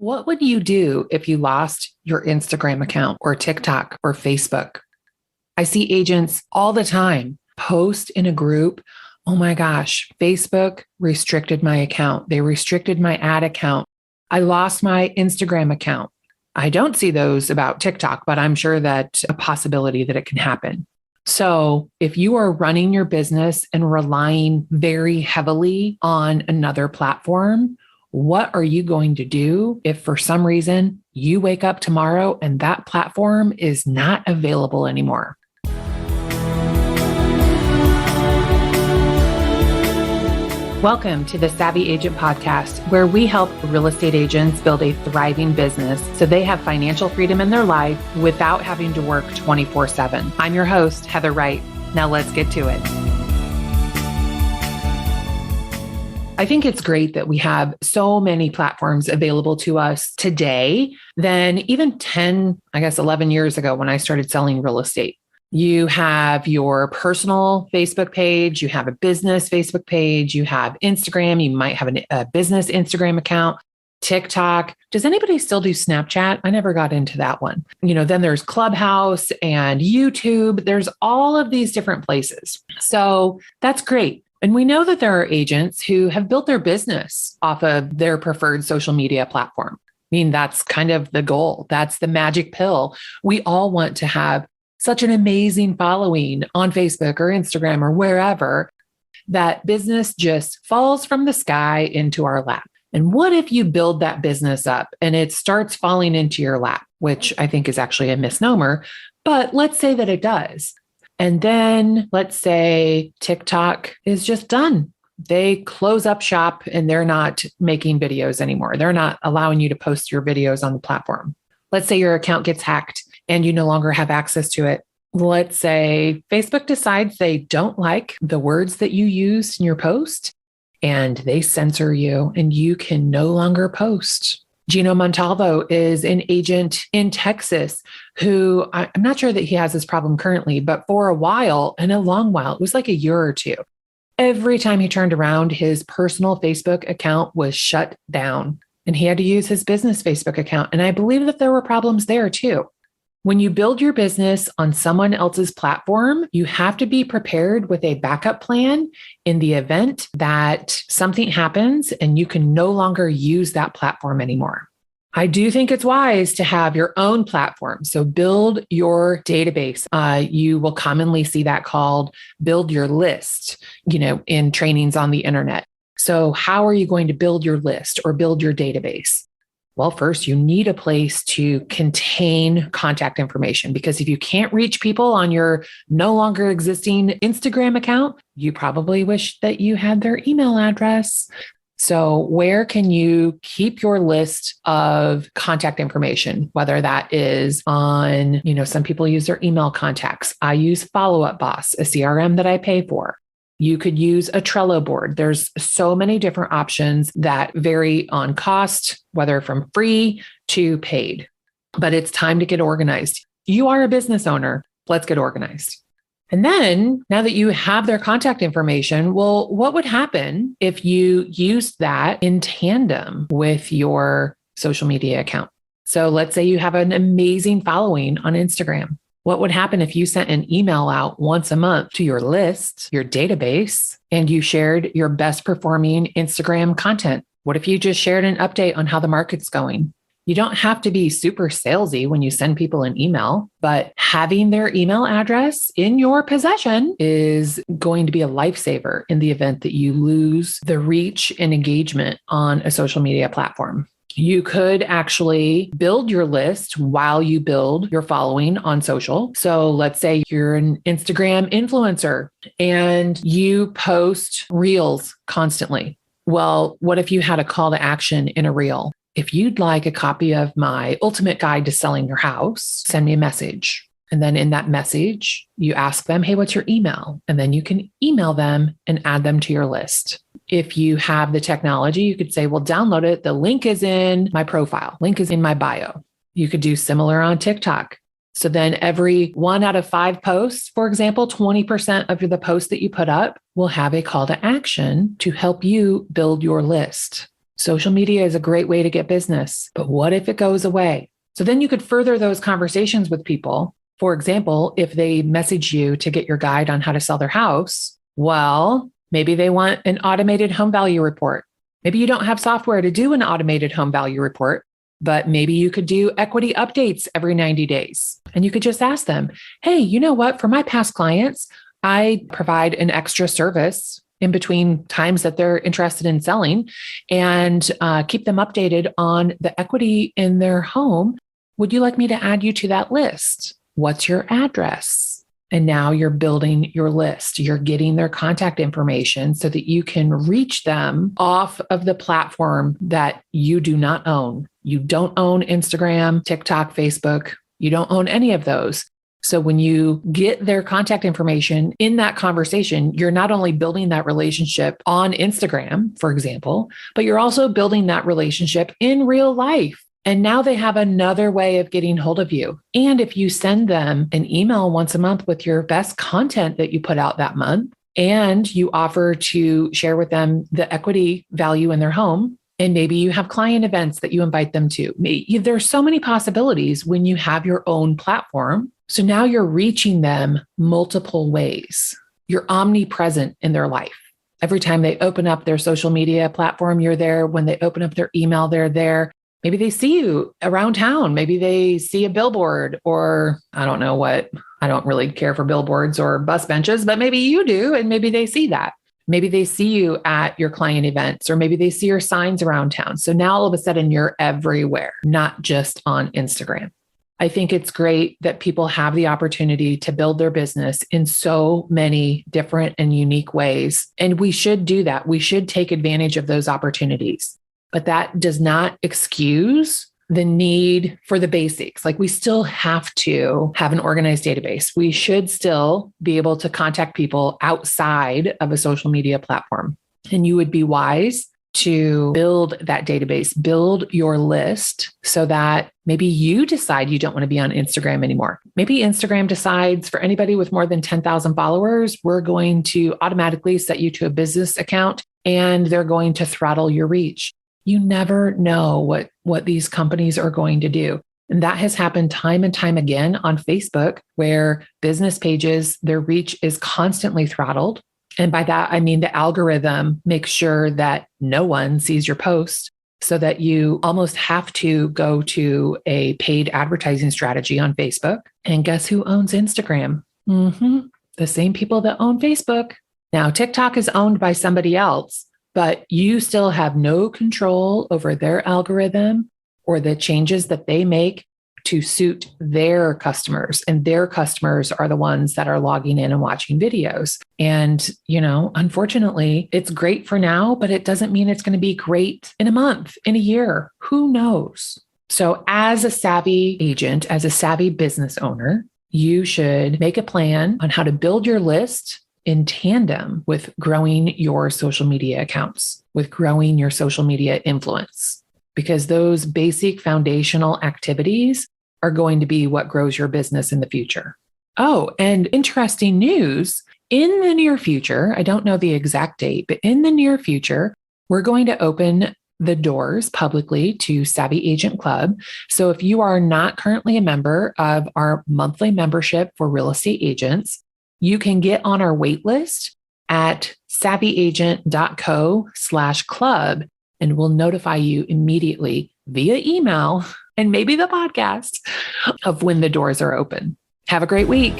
What would you do if you lost your Instagram account or TikTok or Facebook? I see agents all the time post in a group, oh my gosh, Facebook restricted my account. They restricted my ad account. I lost my Instagram account. I don't see those about TikTok, but I'm sure that's a possibility that it can happen. So if you are running your business and relying very heavily on another platform, what are you going to do if for some reason you wake up tomorrow and that platform is not available anymore? Welcome to the Savvy Agent Podcast, where we help real estate agents build a thriving business so they have financial freedom in their life without having to work 24/7. I'm your host, Heather Wright. Now let's get to it. I think it's great that we have so many platforms available to us today than even 10, 11 years ago when I started selling real estate. You have your personal Facebook page, you have a business Facebook page, you have Instagram, you might have a business Instagram account, TikTok. Does anybody still do Snapchat? I never got into that one. Then there's Clubhouse and YouTube. There's all of these different places. So that's great. And we know that there are agents who have built their business off of their preferred social media platform. I mean, that's kind of the goal. That's the magic pill. We all want to have such an amazing following on Facebook or Instagram or wherever that business just falls from the sky into our lap. And what if you build that business up and it starts falling into your lap, which I think is actually a misnomer, but let's say that it does. And then let's say TikTok is just done. They close up shop and they're not making videos anymore. They're not allowing you to post your videos on the platform. Let's say your account gets hacked and you no longer have access to it. Let's say Facebook decides they don't like the words that you used in your post and they censor you and you can no longer post. Gino Montalvo is an agent in Texas who I'm not sure that he has this problem currently, but for a while and a long while, it was like a year or two. Every time he turned around, his personal Facebook account was shut down and he had to use his business Facebook account. And I believe that there were problems there too. When you build your business on someone else's platform, you have to be prepared with a backup plan in the event that something happens and you can no longer use that platform anymore. I do think it's wise to have your own platform. So build your database. You will commonly see that called build your list, in trainings on the internet. So how are you going to build your list or build your database? Well, first, you need a place to contain contact information, because if you can't reach people on your no longer existing Instagram account, you probably wish that you had their email address. So where can you keep your list of contact information, whether that is on, some people use their email contacts. I use Follow Up Boss, a CRM that I pay for. You could use a Trello board. There's so many different options that vary on cost, whether from free to paid, but it's time to get organized. You are a business owner. Let's get organized. And then now that you have their contact information, well, what would happen if you used that in tandem with your social media account? So let's say you have an amazing following on Instagram. What would happen if you sent an email out once a month to your list, your database, and you shared your best performing Instagram content? What if you just shared an update on how the market's going? You don't have to be super salesy when you send people an email, but having their email address in your possession is going to be a lifesaver in the event that you lose the reach and engagement on a social media platform. You could actually build your list while you build your following on social. So let's say you're an Instagram influencer and you post reels constantly. Well, what if you had a call to action in a reel? If you'd like a copy of my ultimate guide to selling your house, send me a message. And then in that message, you ask them, hey, what's your email? And then you can email them and add them to your list. If you have the technology, you could say, well, download it. The link is in my profile. Link is in my bio. You could do similar on TikTok. So then every 1 out of 5 posts, for example, 20% of the posts that you put up will have a call to action to help you build your list. Social media is a great way to get business, but what if it goes away? So then you could further those conversations with people. For example, if they message you to get your guide on how to sell their house, well, maybe they want an automated home value report. Maybe you don't have software to do an automated home value report, but maybe you could do equity updates every 90 days. And you could just ask them, hey, you know what? For my past clients, I provide an extra service in between times that they're interested in selling and keep them updated on the equity in their home. Would you like me to add you to that list? What's your address? And now you're building your list. You're getting their contact information so that you can reach them off of the platform that you do not own. You don't own Instagram, TikTok, Facebook. You don't own any of those. So when you get their contact information in that conversation, you're not only building that relationship on Instagram, for example, but you're also building that relationship in real life. And now they have another way of getting hold of you. And if you send them an email once a month with your best content that you put out that month, and you offer to share with them the equity value in their home, and maybe you have client events that you invite them to. There's so many possibilities when you have your own platform. So now you're reaching them multiple ways. You're omnipresent in their life. Every time they open up their social media platform, you're there. When they open up their email, they're there. Maybe they see you around town. Maybe they see a billboard, or I don't know what. I don't really care for billboards or bus benches, but maybe you do. And maybe they see that. Maybe they see you at your client events, or maybe they see your signs around town. So now all of a sudden you're everywhere, not just on Instagram. I think it's great that people have the opportunity to build their business in so many different and unique ways. And we should do that. We should take advantage of those opportunities. But that does not excuse the need for the basics. Like, we still have to have an organized database. We should still be able to contact people outside of a social media platform. And you would be wise to build that database, build your list so that maybe you decide you don't want to be on Instagram anymore. Maybe Instagram decides for anybody with more than 10,000 followers, we're going to automatically set you to a business account and they're going to throttle your reach. You never know what these companies are going to do. And that has happened time and time again on Facebook, where business pages, their reach is constantly throttled. And by that, I mean the algorithm makes sure that no one sees your post, so that you almost have to go to a paid advertising strategy on Facebook. And guess who owns Instagram? The same people that own Facebook. Now, TikTok is owned by somebody else, but you still have no control over their algorithm or the changes that they make to suit their customers. And their customers are the ones that are logging in and watching videos. And, unfortunately, it's great for now, but it doesn't mean it's going to be great in a month, in a year. Who knows? So as a savvy agent, as a savvy business owner, you should make a plan on how to build your list in tandem with growing your social media accounts, with growing your social media influence, because those basic foundational activities are going to be what grows your business in the future. Oh, and interesting news, in the near future, I don't know the exact date, but in the near future, we're going to open the doors publicly to Savvy Agent Club. So if you are not currently a member of our monthly membership for real estate agents, you can get on our wait list at savvyagent.co/club, and we'll notify you immediately via email and maybe the podcast of when the doors are open. Have a great week.